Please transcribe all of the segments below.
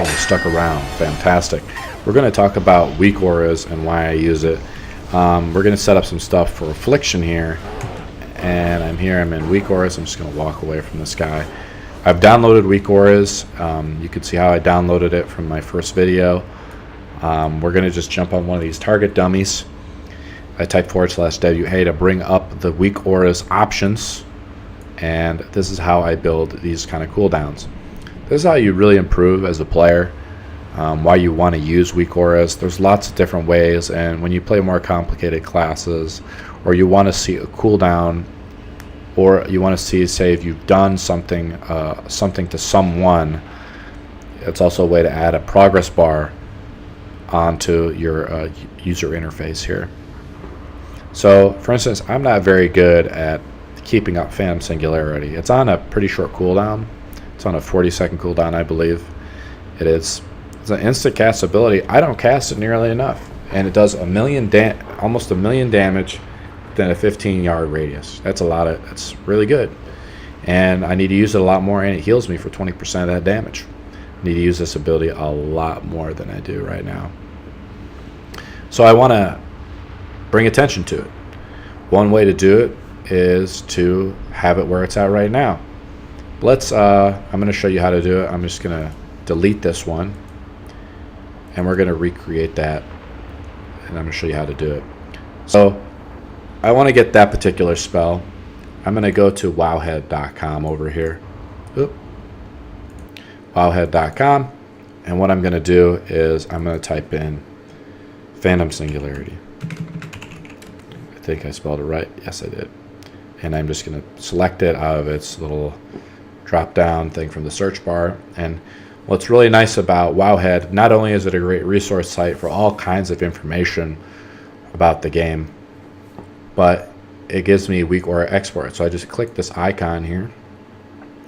Oh, stuck around. Fantastic. We're going to talk about Weakauras and why I use it. We're going to set up some stuff for Affliction here. And I'm in Weakauras. I'm just going to walk away from this guy. I've downloaded Weakauras. You can see how I downloaded it from my first video. We're going to just jump on one of these target dummies. I type /WA to bring up the Weakauras options. And this is how I build these kind of cooldowns. This is how you really improve as a player. Why you want to use Weakauras. There's lots of different ways, and when you play more complicated classes, or you want to see a cooldown, or you want to see, say, if you've done something to someone, it's also a way to add a progress bar onto your user interface here. So, for instance, I'm not very good at keeping up Phantom Singularity. It's on a pretty short cooldown. It's on a 40-second cooldown, I believe. It is. It's an instant cast ability. I don't cast it nearly enough, and it does almost a million damage within a 15-yard radius. That's a lot of. That's really good, and I need to use it a lot more. And it heals me for 20% of that damage. I need to use this ability a lot more than I do right now. So I want to bring attention to it. One way to do it is to have it where it's at right now. Let's. I'm going to show you how to do it. I'm just going to delete this one. And we're going to recreate that, and I'm going to show you how to do it. So I want to get that particular spell. I'm going to go to wowhead.com over here. Oop. Wowhead.com, and what I'm going to do is I'm going to type in Phantom Singularity. I think I spelled it right. Yes, I did. And I'm just going to select it out of its little drop-down thing from the search bar. And what's really nice about Wowhead, not only is it a great resource site for all kinds of information about the game, but it gives me Weakaura export. So I just click this icon here,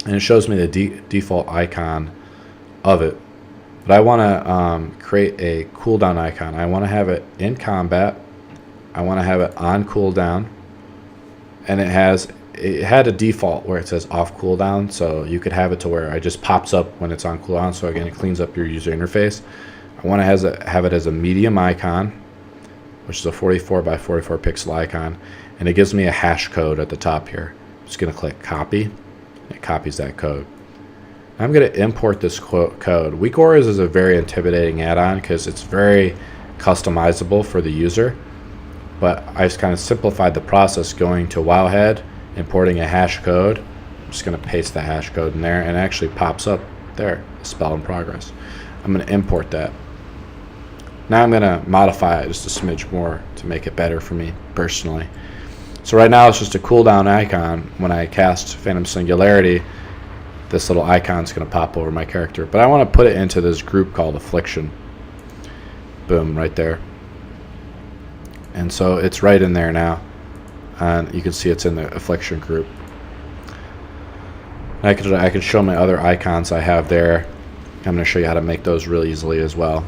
and it shows me the default icon of it. But I want to create a cooldown icon. I want to have it in combat. I want to have it on cooldown, and it had a default where it says off cooldown, so you could have it to where it just pops up when it's on cooldown. So again, it cleans up your user interface. I want to have it as a medium icon, which is a 44 by 44 pixel icon, and it gives me a hash code at the top here. I'm just going to click copy. It copies that code. I'm going to import this code. Weakauras is a very intimidating add-on because it's very customizable for the user, but I just kind of simplified the process going to Wowhead, importing a hash code. I'm just going to paste the hash code in there, and it actually pops up there, spell in progress. I'm going to import that. Now I'm going to modify it just a smidge more to make it better for me personally. So right now it's just a cooldown icon. When I cast Phantom Singularity, this little icon is going to pop over my character. But I want to put it into this group called Affliction. Boom, right there. And so it's right in there now. And you can see it's in the Affliction group. I can show my other icons I have there. I'm going to show you how to make those really easily as well.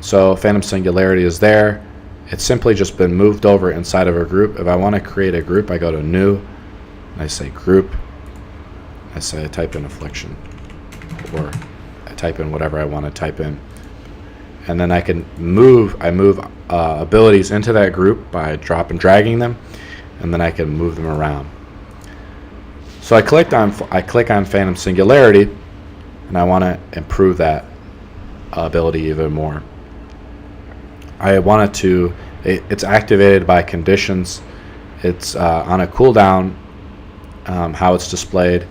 So Phantom Singularity is there. It's simply just been moved over inside of a group. If I want to create a group, I go to New, and I say Group. I type in Affliction, or I type in whatever I want to type in. And then I move abilities into that group by drop and dragging them, and then I can move them around. So I click on Phantom Singularity, and I want to improve that ability even more. I want it to. It's activated by conditions. It's on a cooldown, how it's displayed,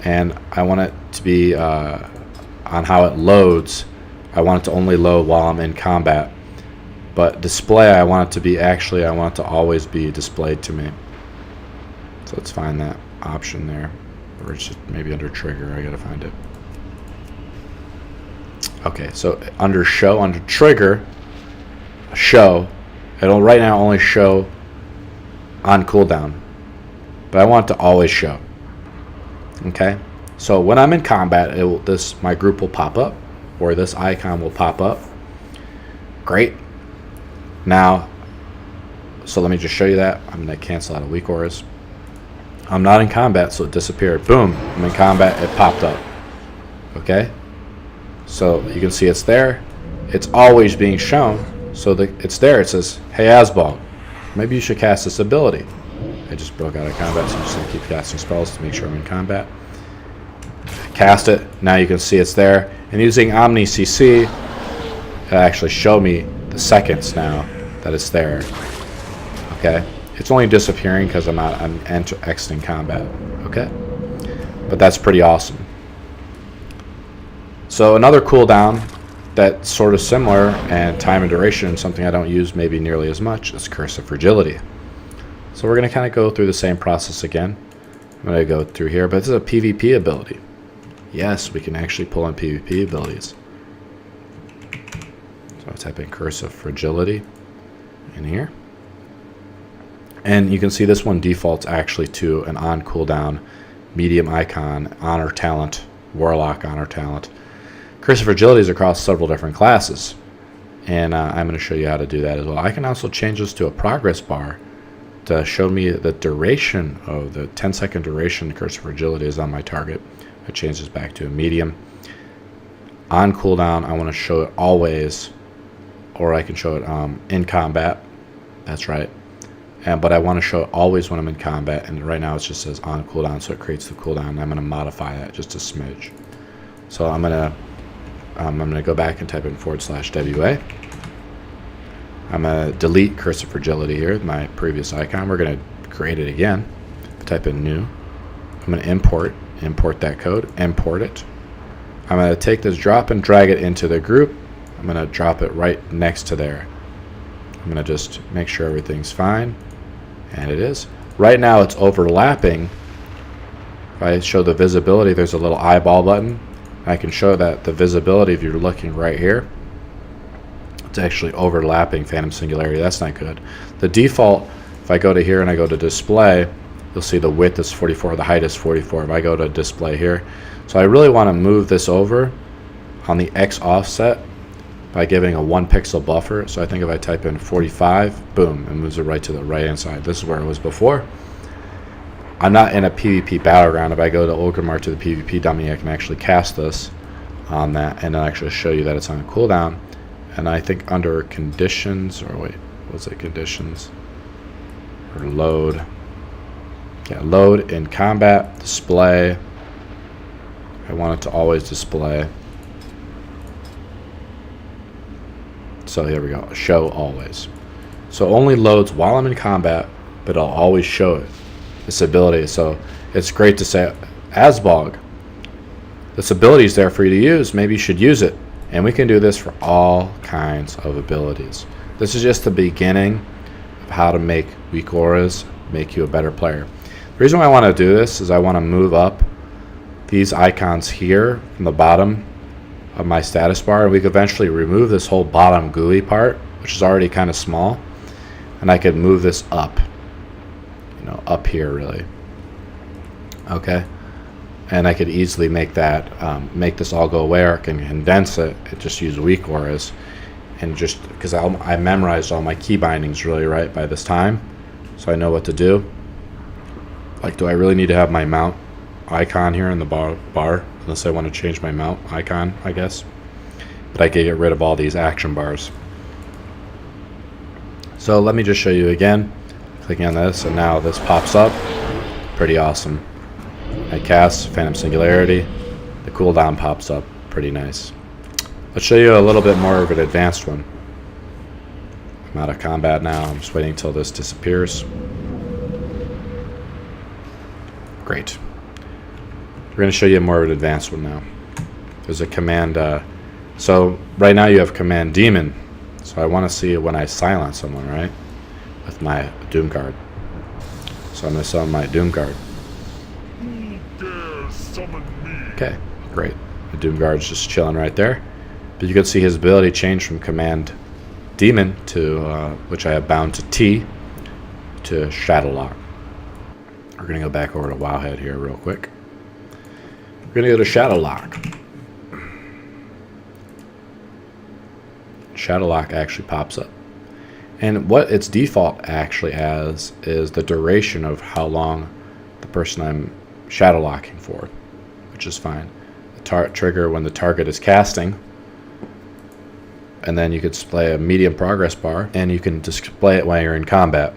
and I want it to be on how it loads. I want it to only load while I'm in combat. But display, I want it to be I want it to always be displayed to me. So let's find that option there. Or it's just maybe under trigger, I gotta find it. Okay, so under show, under trigger, show, it'll right now only show on cooldown. But I want it to always show. Okay? So when I'm in combat, my group will pop up, or this icon will pop up. Great. Now, so let me just show you that. I'm going to cancel out of Weakauras. I'm not in combat, so it disappeared. Boom. I'm in combat. It popped up. Okay? So you can see it's there. It's always being shown. So it's there. It says, hey, Asbog, maybe you should cast this ability. I just broke out of combat, so I'm just going to keep casting spells to make sure I'm in combat. Cast it. Now you can see it's there. And using Omni CC, it actually showed me the seconds now that it's there. Okay? It's only disappearing because I'm exiting combat. Okay? But that's pretty awesome. So another cooldown that's sort of similar and time and duration, something I don't use maybe nearly as much, is Curse of Fragility. So we're going to kind of go through the same process again. I'm going to go through here, but this is a PvP ability. Yes, we can actually pull in PvP abilities. So I'll type in Curse of Fragility in here. And you can see this one defaults actually to an on cooldown medium icon, honor talent, warlock honor talent. Curse of Fragility is across several different classes. And I'm going to show you how to do that as well. I can also change this to a progress bar to show me the duration of the 10-second duration Curse of Fragility is on my target. It changes back to a medium. On cooldown, I want to show it always, or I can show it in combat. That's right. But I want to show it always when I'm in combat, and right now it just says on cooldown, so it creates the cooldown. I'm going to modify that just a smidge. So I'm going to go back and type in /WA. I'm going to delete Curse of Fragility here, my previous icon. We're going to create it again. Type in new. I'm going to import that code, import it. I'm going to take this drop and drag it into the group. I'm going to drop it right next to there. I'm going to just make sure everything's fine, and it is. Right now it's overlapping. If I show the visibility, there's a little eyeball button. I can show that the visibility, if you're looking right here, it's actually overlapping Phantom Singularity. That's not good. The default, if I go to here and I go to display, you'll see the width is 44, the height is 44. If I go to display here, so I really want to move this over on the X offset by giving a 1 pixel buffer. So I think if I type in 45, boom, it moves it right to the right hand side. This is where it was before. I'm not in a PvP battleground. If I go to Orgrimmar to the PvP dummy, I can actually cast this on that and it'll actually show you that it's on a cooldown. And I think under conditions, or wait, was it conditions? Or load. Yeah, load in combat, display. I want it to always display. So here we go, show always. So only loads while I'm in combat, but I'll always show it, this ability. So it's great to say, Asbog, this ability is there for you to use, maybe you should use it. And we can do this for all kinds of abilities. This is just the beginning of how to make Weakauras make you a better player. The reason why I want to do this is I want to move up these icons here from the bottom of my status bar, and we could eventually remove this whole bottom GUI part, which is already kind of small, and I could move this up, up here really. Okay. And I could easily make that, make this all go away, or I can condense it and just use Weakauras. And just because I memorized all my key bindings really right by this time, so I know what to do. Like, do I really need to have my mount icon here in the bar? Unless I want to change my mount icon, I guess. But I can get rid of all these action bars. So let me just show you again. Clicking on this, and now this pops up. Pretty awesome. I cast Phantom Singularity, the cooldown pops up, pretty nice. Let's show you a little bit more of an advanced one. I'm out of combat now, I'm just waiting until this disappears. Great. We're going to show you more of an advanced one now. There's a command, so right now you have command demon, so I want to see when I silence someone, right, with my Doom Guard. So I'm going to summon my Doom Guard. Okay, great. The Doom Guard's just chilling right there. But you can see his ability change from command demon to, which I have bound to T, to Shadowlock. We're going to go back over to Wowhead here real quick. We're going to go to Shadowlock. Shadowlock actually pops up. And what its default actually has is the duration of how long the person I'm Shadowlocking for, which is fine. trigger when the target is casting. And then you could display a medium progress bar, and you can display it while you're in combat.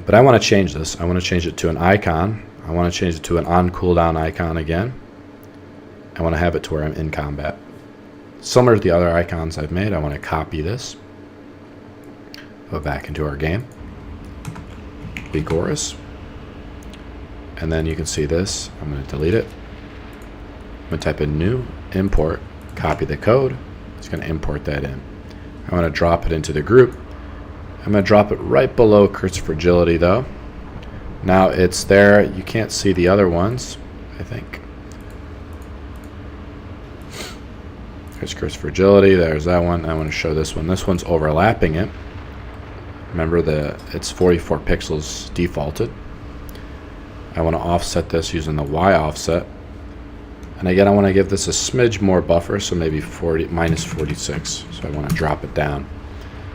But I want to change this. I want to change it to an icon. I want to change it to an on cooldown icon again. I want to have it to where I'm in combat. Similar to the other icons I've made, I want to copy this. Go back into our game. Weakauras. And then you can see this. I'm going to delete it. I'm going to type in new, import, copy the code. It's going to import that in. I want to drop it into the group. I'm going to drop it right below Curse Fragility though. Now it's there. You can't see the other ones, I think. There's Curse Fragility. There's that one. I want to show this one. This one's overlapping it. Remember it's 44 pixels defaulted. I want to offset this using the Y offset. And again, I want to give this a smidge more buffer, so maybe minus 46. So I want to drop it down.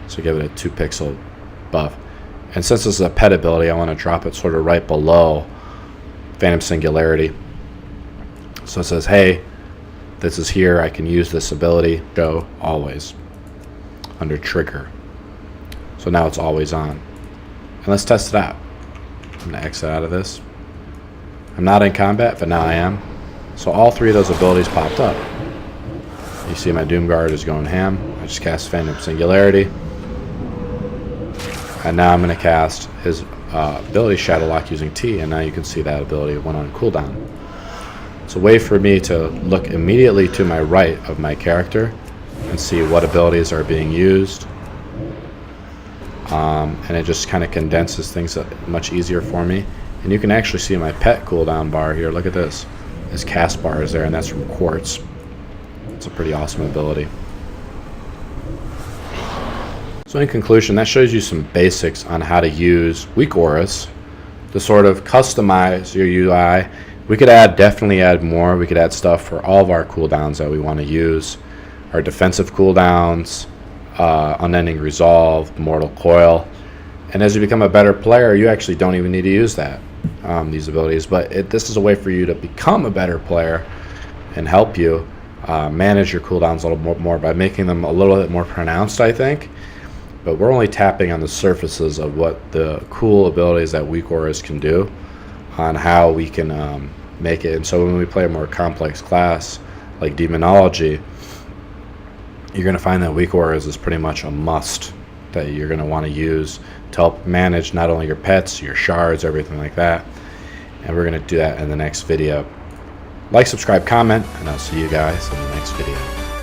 So give it a 2 pixel buff. And since this is a pet ability, I want to drop it sort of right below Phantom Singularity. So it says, hey, this is here. I can use this ability. Go always under trigger. So now it's always on. And let's test it out. I'm going to exit out of this. I'm not in combat, but now I am. So all 3 of those abilities popped up. You see my Doomguard is going ham. I just cast Phantom Singularity. And now I'm going to cast his ability Shadow Lock using T, and now you can see that ability went on cooldown. It's a way for me to look immediately to my right of my character and see what abilities are being used. And it just kind of condenses things much easier for me. And you can actually see my pet cooldown bar here. Look at this. His cast bar is there, and that's from Quartz. It's a pretty awesome ability. So in conclusion, that shows you some basics on how to use Weakauras to sort of customize your UI. We could definitely add more. We could add stuff for all of our cooldowns that we want to use. Our defensive cooldowns, Unending Resolve, Mortal Coil. And as you become a better player, you actually don't even need to use that, these abilities. But this is a way for you to become a better player and help you manage your cooldowns a little more by making them a little bit more pronounced, I think. But we're only tapping on the surfaces of what the cool abilities that Weakauras can do, on how we can make it. And so when we play a more complex class like Demonology, you're going to find that Weakauras is pretty much a must that you're going to want to use to help manage not only your pets, your shards, everything like that. And we're going to do that in the next video. Like, subscribe, comment, and I'll see you guys in the next video.